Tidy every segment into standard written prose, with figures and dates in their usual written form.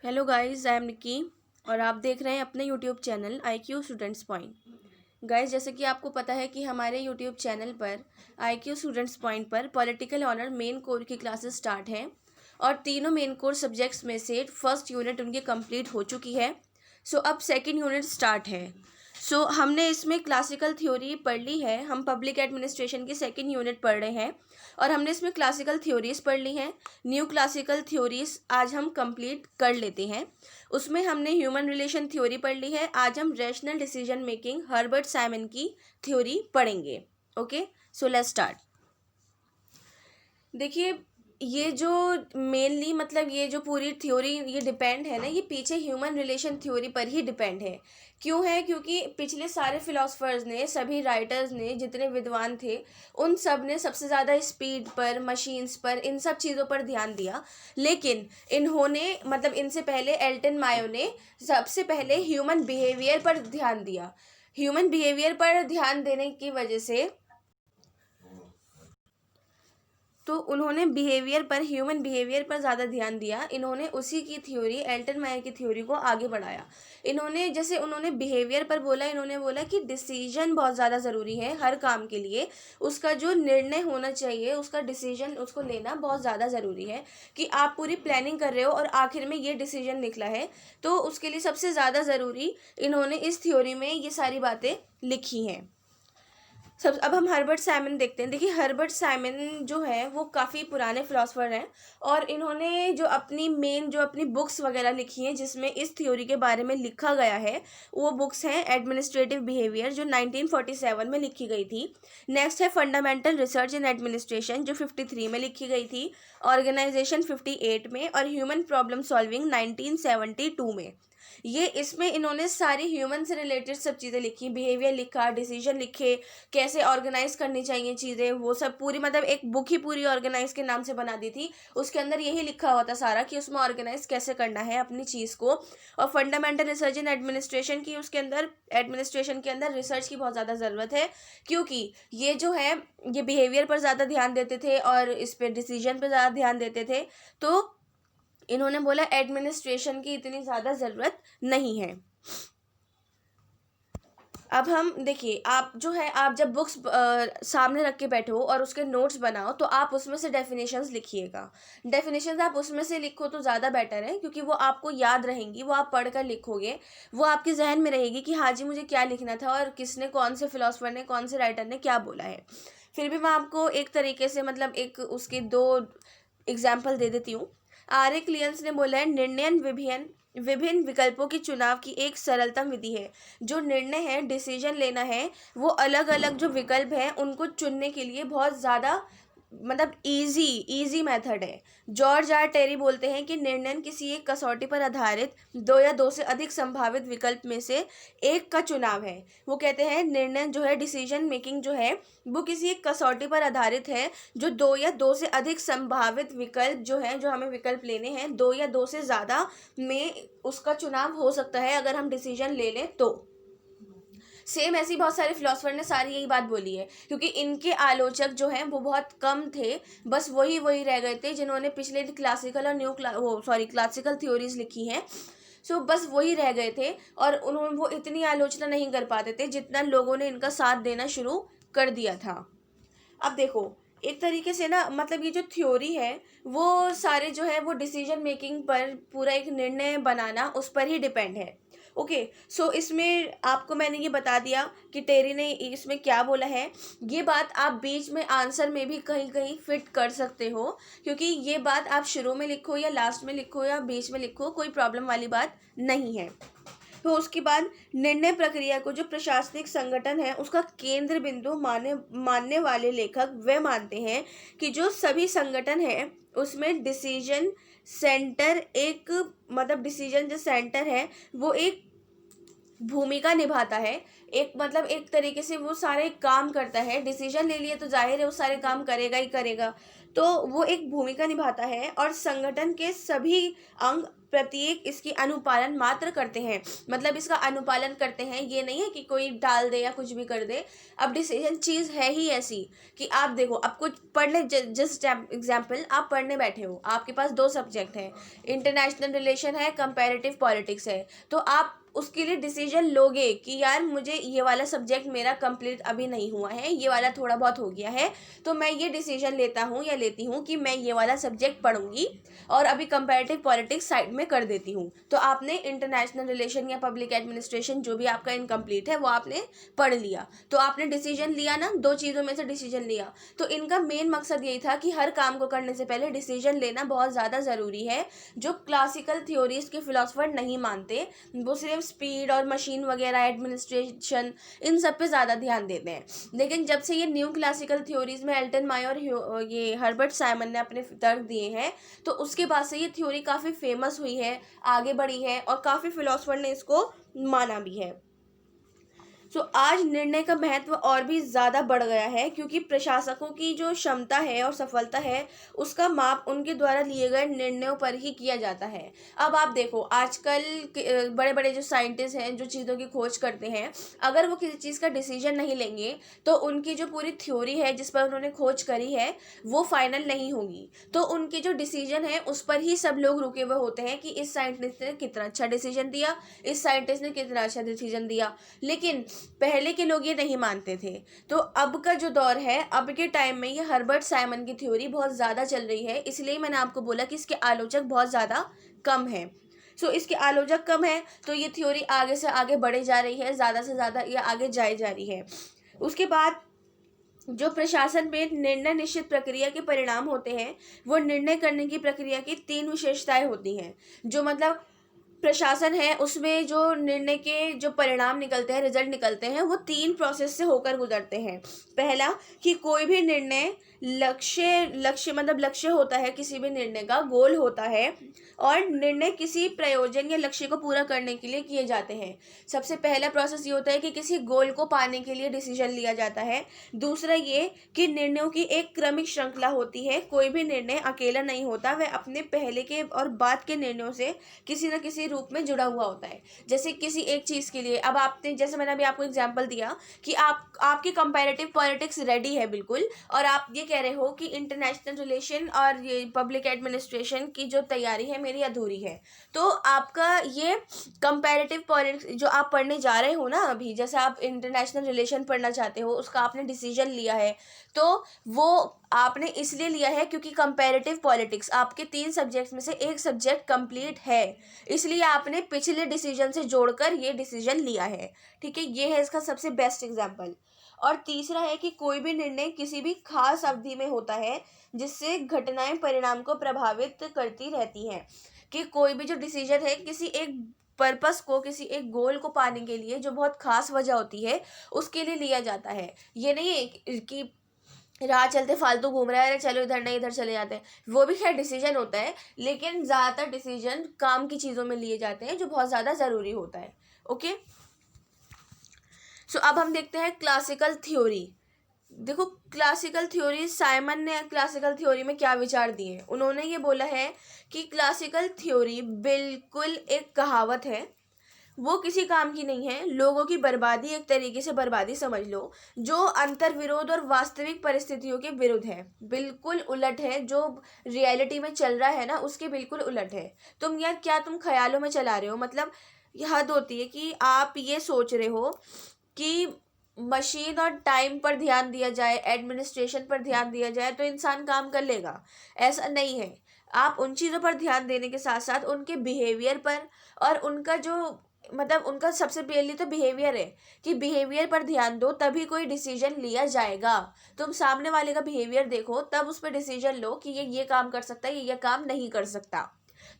Hello guys, I am Nikki और आप देख रहे हैं अपने YouTube channel IQ students point. Guys, जैसे कि आपको पता है कि हमारे यूट्यूब चैनल पर IQ स्टूडेंट्स पॉइंट पर पॉलिटिकल ऑनर मेन कोर की क्लासेस स्टार्ट हैं और तीनों मेन कोर सब्जेक्ट्स में से फर्स्ट यूनिट उनकी कंप्लीट हो चुकी है। सो अब सेकंड यूनिट स्टार्ट है। सो हमने इसमें क्लासिकल थ्योरी पढ़ ली है। हम पब्लिक एडमिनिस्ट्रेशन की सेकंड यूनिट पढ़ रहे हैं और हमने इसमें क्लासिकल थ्योरीज पढ़ ली हैं। न्यू क्लासिकल थ्योरीज आज हम कंप्लीट कर लेते हैं। उसमें हमने ह्यूमन रिलेशन थ्योरी पढ़ ली है। आज हम rational decision making Herbert Simon की थ्योरी पढ़ेंगे। Okay, so let's start. देखिए, ये जो मेनली मतलब ये जो पूरी थ्योरी ये डिपेंड है ना, ये पीछे ह्यूमन रिलेशन थ्योरी पर ही डिपेंड है। क्यों है? क्योंकि पिछले सारे फिलोसफर्स ने, सभी राइटर्स ने, जितने विद्वान थे, उन सब ने सबसे ज़्यादा स्पीड पर, मशीन्स पर, इन सब चीज़ों पर ध्यान दिया। लेकिन इन्होंने मतलब इनसे पहले एल्टन मायो ने सबसे पहले ह्यूमन बिहेवियर पर ध्यान दिया। ह्यूमन बिहेवियर पर ध्यान देने की वजह से तो उन्होंने ह्यूमन बिहेवियर पर ज़्यादा ध्यान दिया। इन्होंने उसी की थ्योरी, एल्टन मायर की थ्योरी को आगे बढ़ाया। उन्होंने बिहेवियर पर बोला, इन्होंने बोला कि डिसीजन बहुत ज़्यादा ज़रूरी है हर काम के लिए। उसका जो निर्णय होना चाहिए, उसका डिसीजन उसको लेना बहुत ज़्यादा ज़रूरी है कि आप पूरी प्लानिंग कर रहे हो और आखिर में ये डिसीजन निकला है, तो उसके लिए सबसे ज़्यादा ज़रूरी इन्होंने इस थ्योरी में ये सारी बातें लिखी हैं। अब हम हर्बर्ट साइमन देखते हैं। देखिए, हर्बर्ट साइमन जो है वो काफ़ी पुराने फिलोसफर हैं और इन्होंने जो अपनी बुक्स वगैरह लिखी हैं जिसमें इस थ्योरी के बारे में लिखा गया है, वो बुक्स हैं एडमिनिस्ट्रेटिव बिहेवियर जो 1947 में लिखी गई थी। नेक्स्ट है फंडामेंटल रिसर्च इन एडमिनिस्ट्रेशन जो 53 में लिखी गई थी, ऑर्गेनाइजेशन 58 में और ह्यूमन प्रॉब्लम सॉल्विंग 1972 में। ये इसमें इन्होंने सारी ह्यूमन से रिलेटेड सब चीज़ें लिखी, बिहेवियर लिखा, डिसीजन लिखे, कैसे ऑर्गेनाइज करनी चाहिए चीज़ें, वो सब पूरी मतलब एक बुक ही पूरी ऑर्गेनाइज के नाम से बना दी थी। उसके अंदर यही लिखा हुआ था सारा कि उसमें ऑर्गेनाइज कैसे करना है अपनी चीज़ को। और फंडामेंटल रिसर्च इन एडमिनिस्ट्रेशन की, उसके अंदर एडमिनिस्ट्रेशन के अंदर रिसर्च की बहुत ज़्यादा ज़रूरत है, क्योंकि ये जो है ये बिहेवियर पर ज़्यादा ध्यान देते थे और इस पर डिसीजन पर ज़्यादा ध्यान देते थे। तो इन्होंने बोला एडमिनिस्ट्रेशन की इतनी ज़्यादा ज़रूरत नहीं है। अब हम देखिए, आप जब बुक्स सामने रख के बैठो और उसके नोट्स बनाओ तो आप उसमें से डेफिनेशंस लिखिएगा। डेफिनेशंस आप उसमें से लिखो तो ज़्यादा बेटर है, क्योंकि वो आपको याद रहेंगी, वो आप पढ़ कर लिखोगे, वो आपके जहन में रहेगी कि हाँ जी मुझे क्या लिखना था और किसने, कौन से फिलोसफर ने, कौन से राइटर ने क्या बोला है। फिर भी मैं आपको एक तरीके से मतलब एक उसके दो एग्जाम्पल दे देती हूँ। आर ए क्लियंस ने बोला है निर्णयन विभिन्न विकल्पों की चुनाव की एक सरलतम विधि है। जो निर्णय है, डिसीजन लेना है, वो अलग अलग जो विकल्प हैं उनको चुनने के लिए बहुत ज़्यादा मतलब इजी मेथड है। जॉर्ज आर टेरी बोलते हैं कि निर्णय किसी एक कसौटी पर आधारित दो या दो से अधिक संभावित विकल्प में से एक का चुनाव है। वो कहते हैं निर्णय जो है, डिसीजन मेकिंग जो है, वो किसी एक कसौटी पर आधारित है जो दो या दो से अधिक संभावित विकल्प जो है, जो हमें विकल्प लेने हैं, दो या दो से ज़्यादा में उसका चुनाव हो सकता है अगर हम डिसीजन ले लें तो। सेम ऐसी बहुत सारे फिलोसफर ने सारी यही बात बोली है, क्योंकि इनके आलोचक जो हैं वो बहुत कम थे। बस वही रह गए थे जिन्होंने पिछले क्लासिकल और क्लासिकल थ्योरीज लिखी हैं। बस वही रह गए थे और उन्होंने वो इतनी आलोचना नहीं कर पाते थे जितना लोगों ने इनका साथ देना शुरू कर दिया था। अब देखो, एक तरीके से ना मतलब ये जो थ्योरी है वो सारे जो है वो डिसीजन मेकिंग पर, पूरा एक निर्णय बनाना उस पर ही डिपेंड है। ओके, इसमें आपको मैंने ये बता दिया कि टेरी ने इसमें क्या बोला है। ये बात आप बीच में आंसर में भी कहीं कहीं फिट कर सकते हो, क्योंकि ये बात आप शुरू में लिखो या लास्ट में लिखो या बीच में लिखो, कोई प्रॉब्लम वाली बात नहीं है। तो उसके बाद निर्णय प्रक्रिया को जो प्रशासनिक संगठन है उसका केंद्र बिंदु मानने वाले लेखक वे मानते हैं कि जो सभी संगठन है उसमें डिसीजन डिसीजन जो सेंटर है वो एक भूमिका निभाता है। एक तरीके से वो सारे काम करता है। डिसीजन ले लिए तो जाहिर है वो सारे काम करेगा ही करेगा, तो वो एक भूमिका निभाता है और संगठन के सभी अंग प्रत्येक इसकी अनुपालन मात्र करते हैं, मतलब इसका अनुपालन करते हैं, ये नहीं है कि कोई डाल दे या कुछ भी कर दे। अब डिसीजन चीज़ है ही ऐसी कि आप देखो, अब कुछ पढ़ने, जस्ट एग्जाम्पल, आप पढ़ने बैठे हो, आपके पास दो सब्जेक्ट हैं, इंटरनेशनल रिलेशन है, कंपैरेटिव पॉलिटिक्स है, तो आप उसके लिए डिसीजन लोगे कि यार मुझे ये वाला सब्जेक्ट मेरा कंप्लीट अभी नहीं हुआ है, ये वाला थोड़ा बहुत हो गया है, तो मैं ये डिसीजन लेता हूँ या लेती हूँ कि मैं ये वाला सब्जेक्ट पढ़ूंगी और अभी कंपैरेटिव पॉलिटिक्स साइड में कर देती हूँ। तो आपने इंटरनेशनल रिलेशन या पब्लिक एडमिनिस्ट्रेशन जो भी आपका इनकम्प्लीट है वो आपने पढ़ लिया, तो आपने डिसीजन लिया ना, दो चीज़ों में से डिसीजन लिया। तो इनका मेन मकसद यही था कि हर काम को करने से पहले डिसीजन लेना बहुत ज़्यादा ज़रूरी है, जो क्लासिकल थ्योरीज के फिलोसफर नहीं मानते, वो सिर्फ स्पीड और मशीन वगैरह, एडमिनिस्ट्रेशन, इन सब पे ज़्यादा ध्यान देते हैं। लेकिन जब से ये न्यू क्लासिकल थ्योरीज में एल्टन मायो और ये हर्बर्ट साइमन ने अपने तर्क दिए हैं, तो उसके बाद से ये थ्योरी काफ़ी फेमस हुई है, आगे बढ़ी है और काफ़ी फिलोसफर ने इसको माना भी है। सो आज निर्णय का महत्व और भी ज़्यादा बढ़ गया है, क्योंकि प्रशासकों की जो क्षमता है और सफलता है उसका माप उनके द्वारा लिए गए निर्णयों पर ही किया जाता है। अब आप देखो, आजकल बड़े बड़े जो साइंटिस्ट हैं, जो चीज़ों की खोज करते हैं, अगर वो किसी चीज़ का डिसीजन नहीं लेंगे तो उनकी जो पूरी थ्योरी है जिस पर उन्होंने खोज करी है वो फाइनल नहीं होगी। तो उनके जो डिसीजन है उस पर ही सब लोग रुके हुए होते हैं कि इस साइंटिस्ट ने कितना अच्छा डिसीजन दिया, इस साइंटिस्ट ने कितना अच्छा डिसीजन दिया। लेकिन पहले के लोग ये नहीं मानते थे। तो अब का जो दौर है, अब के टाइम में ये हर्बर्ट साइमन की थ्योरी बहुत ज़्यादा चल रही है, इसलिए मैंने आपको बोला कि इसके आलोचक बहुत ज़्यादा कम है। सो इसके आलोचक कम है तो ये थ्योरी आगे से आगे बढ़े जा रही है, ज़्यादा से ज़्यादा ये आगे जाए जा रही है। उसके बाद जो प्रशासन में निर्णय निश्चित प्रक्रिया के परिणाम होते हैं, वो निर्णय करने की प्रक्रिया की 3 विशेषताएं होती हैं। जो मतलब प्रशासन है उसमें जो निर्णय के जो परिणाम निकलते हैं, रिजल्ट निकलते हैं, वो 3 प्रोसेस से होकर गुजरते हैं। पहला कि कोई भी निर्णय लक्ष्य मतलब लक्ष्य होता है, किसी भी निर्णय का गोल होता है और निर्णय किसी प्रयोजन या लक्ष्य को पूरा करने के लिए किए जाते हैं। सबसे पहला प्रोसेस ये होता है कि किसी गोल को पाने के लिए डिसीजन लिया जाता है। दूसरा ये कि निर्णयों की एक क्रमिक श्रृंखला होती है, कोई भी निर्णय अकेला नहीं होता, वह अपने पहले के और बाद के निर्णयों से किसी न किसी रूप में जुड़ा हुआ होता है। जैसे किसी एक चीज़ के लिए, अब आपने, जैसे मैंने अभी आपको एग्जांपल दिया कि आपकी कंपैरेटिव पॉलिटिक्स रेडी है बिल्कुल, और आप ये कह रहे हो कि इंटरनेशनल रिलेशन और ये पब्लिक एडमिनिस्ट्रेशन की जो तैयारी है मेरी अधूरी है, तो आपका ये कंपैरेटिव पॉलिटिक्स जो आप पढ़ने जा रहे हो ना अभी, जैसे आप इंटरनेशनल रिलेशन पढ़ना चाहते हो, उसका आपने डिसीजन लिया है, तो वो आपने इसलिए लिया है क्योंकि कंपैरेटिव पॉलिटिक्स आपके 3 सब्जेक्ट्स में से एक सब्जेक्ट कंप्लीट है, इसलिए आपने पिछले डिसीजन से जोड़कर ये डिसीजन लिया है। ठीक है, ये है इसका सबसे बेस्ट एग्जाम्पल। और तीसरा है कि कोई भी निर्णय किसी भी खास अवधि में होता है, जिससे घटनाएं परिणाम को प्रभावित करती रहती हैं। कि कोई भी जो डिसीजन है किसी एक पर्पस को, किसी एक गोल को पाने के लिए, जो बहुत खास वजह होती है, उसके लिए लिया जाता है। ये नहीं है कि राह चलते फालतू घूम रहा है, चलो इधर नहीं इधर चले जाते हैं, वो भी खैर डिसीजन होता है, लेकिन ज़्यादातर डिसीजन काम की चीज़ों में लिए जाते हैं जो बहुत ज़्यादा ज़रूरी होता है। ओके, सो अब हम देखते हैं क्लासिकल थ्योरी। देखो, क्लासिकल थ्योरी, साइमन ने क्लासिकल थ्योरी में क्या विचार दिए। उन्होंने ये बोला है कि क्लासिकल थ्योरी बिल्कुल एक कहावत है, वो किसी काम की नहीं है, लोगों की बर्बादी, एक तरीके से बर्बादी समझ लो, जो अंतर्विरोध और वास्तविक परिस्थितियों के विरुद्ध है, बिल्कुल उलट है, जो रियलिटी में चल रहा है ना उसके बिल्कुल उलट है। तुम यार क्या तुम ख्यालों में चला रहे हो, मतलब ये हद होती है कि आप ये सोच रहे हो कि मशीन और टाइम पर ध्यान दिया जाए, एडमिनिस्ट्रेशन पर ध्यान दिया जाए तो इंसान काम कर लेगा। ऐसा नहीं है, आप उन चीज़ों पर ध्यान देने के साथ साथ उनके बिहेवियर पर, और उनका जो मतलब उनका सबसे पहले तो बिहेवियर है कि बिहेवियर पर ध्यान दो, तभी कोई डिसीजन लिया जाएगा। तुम सामने वाले का बिहेवियर देखो, तब उस पर डिसीजन लो कि ये काम कर सकता है, ये काम नहीं कर सकता।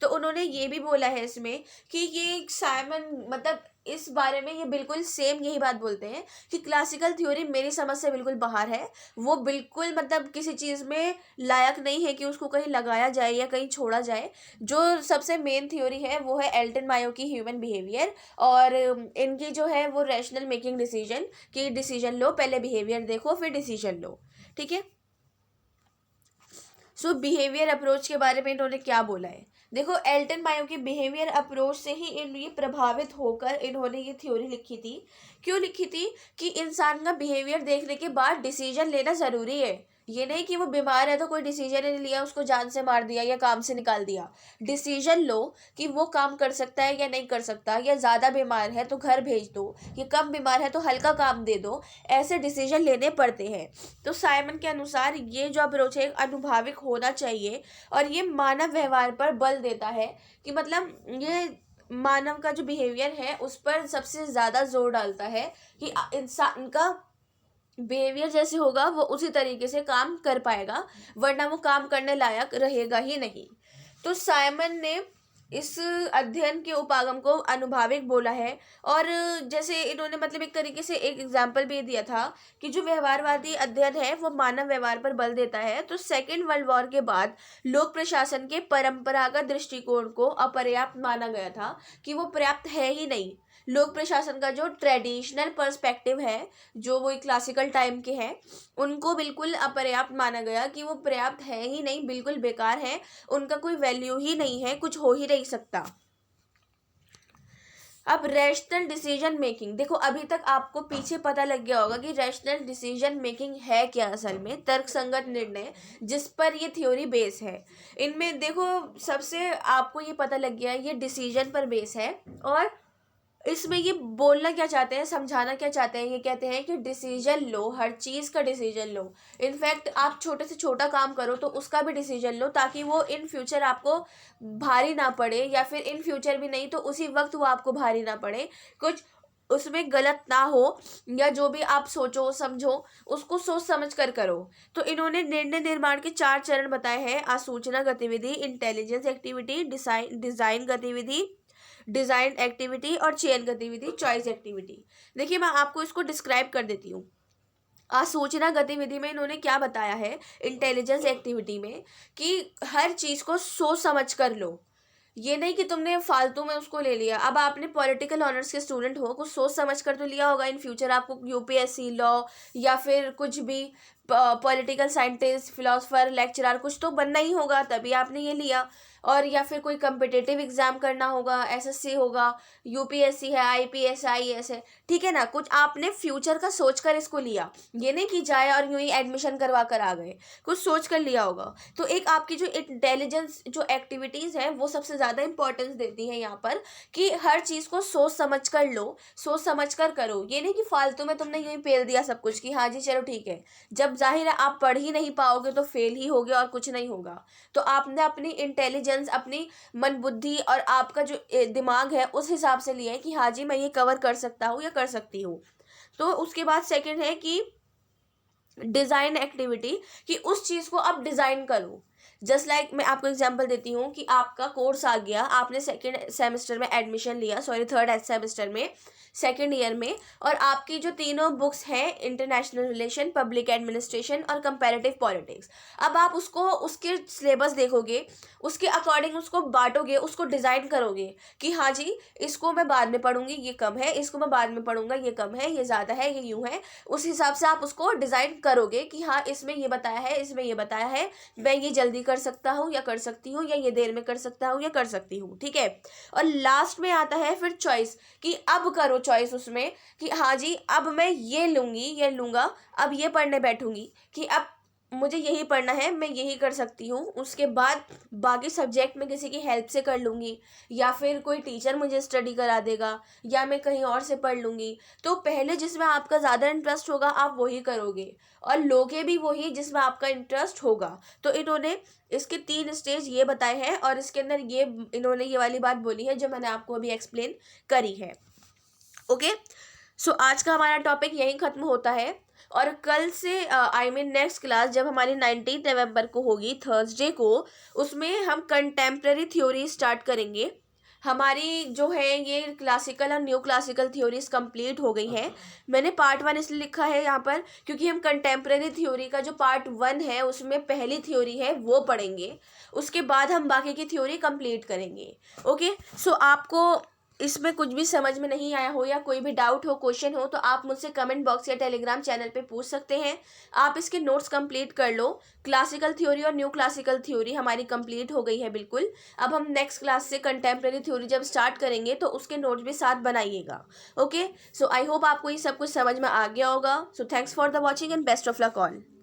तो उन्होंने ये भी बोला है इसमें कि ये साइमन मतलब इस बारे में ये बिल्कुल सेम यही बात बोलते हैं कि क्लासिकल थ्योरी मेरी समझ से बिल्कुल बाहर है, वो बिल्कुल मतलब किसी चीज़ में लायक नहीं है कि उसको कहीं लगाया जाए या कहीं छोड़ा जाए। जो सबसे मेन थ्योरी है वो है एल्टन मायो की ह्यूमन बिहेवियर, और इनकी जो है वो रैशनल मेकिंग डिसीजन, कि डिसीजन लो, पहले बिहेवियर देखो फिर डिसीजन लो। ठीक है, सो बिहेवियर अप्रोच के बारे में इन्होंने क्या बोला है। देखो एल्टन बायो की बिहेवियर अप्रोच से ही ये प्रभावित होकर इन्होंने ये थ्योरी लिखी थी। क्यों लिखी थी? कि इंसान का बिहेवियर देखने के बाद डिसीजन लेना ज़रूरी है। ये नहीं कि वो बीमार है तो कोई डिसीजन नहीं लिया, उसको जान से मार दिया या काम से निकाल दिया। डिसीजन लो कि वो काम कर सकता है या नहीं कर सकता, या ज़्यादा बीमार है तो घर भेज दो, या कम बीमार है तो हल्का काम दे दो। ऐसे डिसीजन लेने पड़ते हैं। तो साइमन के अनुसार ये जो अप्रोच है अनुभाविक होना चाहिए, और ये मानव व्यवहार पर बल देता है कि मतलब ये मानव का जो बिहेवियर है उस पर सबसे ज़्यादा जोर डालता है कि इंसान का बिहेवियर जैसे होगा वो उसी तरीके से काम कर पाएगा, वरना वो काम करने लायक रहेगा ही नहीं। तो साइमन ने इस अध्ययन के उपागम को अनुभाविक बोला है। और जैसे इन्होंने मतलब एक तरीके से एक एग्जाम्पल भी दिया था कि जो व्यवहारवादी अध्ययन है वो मानव व्यवहार पर बल देता है। तो सेकेंड वर्ल्ड वॉर के बाद लोक प्रशासन के परंपरागत दृष्टिकोण को अपर्याप्त माना गया था, कि वो पर्याप्त है ही नहीं। लोक प्रशासन का जो ट्रेडिशनल पर्सपेक्टिव है, जो वो क्लासिकल टाइम के हैं, उनको बिल्कुल अपर्याप्त माना गया, कि वो पर्याप्त है ही नहीं, बिल्कुल बेकार है, उनका कोई वैल्यू ही नहीं है, कुछ हो ही नहीं सकता। अब रैशनल डिसीजन मेकिंग, देखो अभी तक आपको पीछे पता लग गया होगा कि रैशनल डिसीजन मेकिंग है क्या। असल में तर्कसंगत निर्णय, जिस पर ये थ्योरी बेस है। इनमें देखो सबसे आपको ये पता लग गया ये डिसीजन पर बेस है। और इसमें ये बोलना क्या चाहते हैं, समझाना क्या चाहते हैं, ये कहते हैं कि डिसीजन लो, हर चीज़ का डिसीजन लो। इनफैक्ट आप छोटे से छोटा काम करो तो उसका भी डिसीजन लो, ताकि वो इन फ्यूचर आपको भारी ना पड़े, या फिर इन फ्यूचर भी नहीं तो उसी वक्त वो आपको भारी ना पड़े, कुछ उसमें गलत ना हो, या जो भी आप सोचो समझो उसको सोच समझ कर करो। तो इन्होंने निर्णय निर्माण के 4 चरण बताए हैं: आसूचना गतिविधि, इंटेलिजेंस एक्टिविटी, डिजाइन गतिविधि, डिजाइन एक्टिविटी, और चेन गतिविधि, चॉइस एक्टिविटी। देखिए मैं आपको इसको डिस्क्राइब कर देती हूँ। आसूचना गतिविधि में इन्होंने क्या बताया है, इंटेलिजेंस एक्टिविटी में, कि हर चीज़ को सोच समझ कर लो। ये नहीं कि तुमने फालतू में उसको ले लिया। अब आपने पॉलिटिकल ऑनर्स के स्टूडेंट हो, कुछ सोच समझ कर तो लिया होगा, इन फ्यूचर आपको यूपीएससी, लॉ, या फिर कुछ भी पॉलिटिकल साइंटिस्ट, फिलोसफर, लेक्चरर कुछ तो बनना ही होगा, तभी आपने ये लिया। और या फिर कोई कम्पिटिटिव एग्जाम करना होगा, एसएससी होगा, यूपीएससी है, आईपीएस, आईएएस है, ठीक है ना। कुछ आपने फ्यूचर का सोच कर इसको लिया, ये नहीं कि जाए और यूं ही एडमिशन करवा कर आ गए, कुछ सोच कर लिया होगा। तो एक आपकी जो इंटेलिजेंस जो एक्टिविटीज़ है वो सबसे ज़्यादा इंपॉर्टेंस देती है यहाँ पर, कि हर चीज़ को सोच समझ कर लो, सोच समझ कर करो। ये नहीं कि फालतू में तुमने यूं ही फेल दिया सब कुछ, कि हाँ जी चलो ठीक है, जब जाहिर है आप पढ़ ही नहीं पाओगे तो फेल ही होगे और कुछ नहीं होगा। तो आपने अपनी इंटेलिजेंस, अपनी मन बुद्धि और आपका जो दिमाग है उस हिसाब से लिया है कि हाँ जी मैं ये कवर कर सकता हूँ या कर सकती हूँ। तो उसके बाद सेकंड है कि डिज़ाइन एक्टिविटी, कि उस चीज़ को आप डिज़ाइन करो। जस्ट लाइक मैं आपको एग्जांपल देती हूँ कि आपका कोर्स आ गया, आपने सेकेंड सेमेस्टर में एडमिशन लिया, सॉरी थर्ड सेमेस्टर में, सेकेंड ईयर में, और आपकी जो तीनों बुक्स हैं, इंटरनेशनल रिलेशन, पब्लिक एडमिनिस्ट्रेशन और कंपैरेटिव पॉलिटिक्स। अब आप उसको उसके सिलेबस देखोगे, उसके अकॉर्डिंग उसको बांटोगे, उसको डिज़ाइन करोगे कि हाँ जी इसको मैं बाद में पढ़ूंगी, ये कम है, इसको मैं बाद में पढ़ूंगा, ये कम है, ये ज़्यादा है, ये यूँ है। उस हिसाब से आप उसको डिज़ाइन करोगे कि हाँ इसमें ये बताया है, इसमें ये बताया है, मैं ये जल्दी कर सकता हूँ या कर सकती हूँ, या ये देर में कर सकता हूँ या कर सकती हूँ, ठीक है। और लास्ट में आता है फिर चॉइस, कि अब करो चॉइस उसमें, कि हाँ जी अब मैं ये लूँगी, ये लूँगा, अब ये पढ़ने बैठूंगी, कि अब मुझे यही पढ़ना है, मैं यही कर सकती हूँ। उसके बाद बाकी सब्जेक्ट में किसी की हेल्प से कर लूँगी, या फिर कोई टीचर मुझे स्टडी करा देगा, या मैं कहीं और से पढ़ लूँगी। तो पहले जिसमें आपका ज़्यादा इंटरेस्ट होगा आप वही करोगे, और लोगे भी वही जिसमें आपका इंटरेस्ट होगा। तो इन्होंने इसके 3 स्टेज ये बताए हैं, और इसके अंदर ये इन्होंने ये वाली बात बोली है जो मैंने आपको अभी एक्सप्लेन करी है। ओके, सो आज का हमारा टॉपिक यहीं ख़त्म होता है। और कल से नेक्स्ट क्लास जब हमारी 19 नवंबर को होगी, थर्सडे को, उसमें हम कंटेम्प्रेरी थ्योरी स्टार्ट करेंगे। हमारी जो है ये क्लासिकल और न्यू क्लासिकल थ्योरीज कंप्लीट हो गई हैं। मैंने पार्ट 1 इसलिए लिखा है यहाँ पर क्योंकि हम कंटेम्प्रेरी थ्योरी का जो पार्ट 1 है उसमें पहली थ्योरी है वो पढ़ेंगे, उसके बाद हम बाकी की थ्योरी कंप्लीट करेंगे। ओके, सो आपको इसमें कुछ भी समझ में नहीं आया हो या कोई भी डाउट हो, क्वेश्चन हो, तो आप मुझसे कमेंट बॉक्स या टेलीग्राम चैनल पे पूछ सकते हैं। आप इसके नोट्स कंप्लीट कर लो। क्लासिकल थ्योरी और न्यू क्लासिकल थ्योरी हमारी कंप्लीट हो गई है बिल्कुल। अब हम नेक्स्ट क्लास से कंटेम्प्रेरी थ्योरी जब स्टार्ट करेंगे तो उसके नोट्स भी साथ बनाइएगा। ओके, सो आई होप आपको ये सब कुछ समझ में आ गया होगा। So thanks for the watching and best of luck all.